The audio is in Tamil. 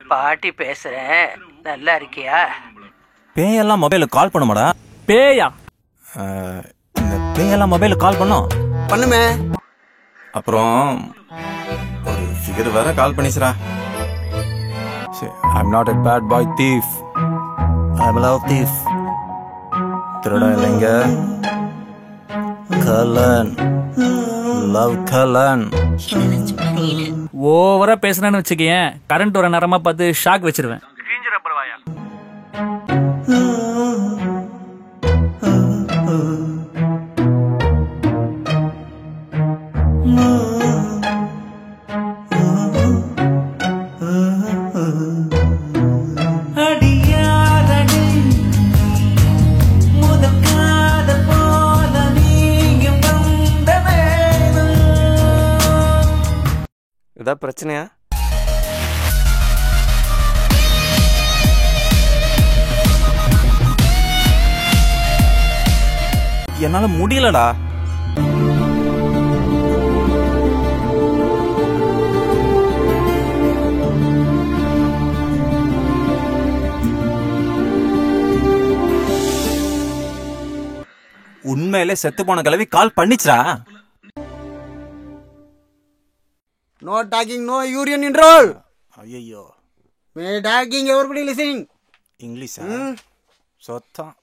பாட்டி பேசுறேன், நல்லா இருக்கியா? பேயெல்லாம் மொபைலுக்கு கால் பண்ணுமாடா? பேயா? இந்த பேயெல்லாம் மொபைலுக்கு கால் பண்ணுமே. அப்புறம் ஒரு ஃபிகர் வேற கால் பண்ணிச்சுடா. I'm not a bad boy thief. I'm a love thief. திருடன் இல்லைங்க, கலன், லவ் கலன். ஓவரா பேசுறேன்னு வச்சுக்கேன், கரண்ட் வர நேரமா பார்த்து ஷாக் வச்சிருவேன். இதான் பிரச்சனையா? என்னால முடியலடா. உண்மையிலே செத்து போன கிழவி கால் பண்ணிச்சுடா. No talking, no urine enroll. ஐயோ, May talking, everybody listening. இங்கிலீஷா? சொத்தம்.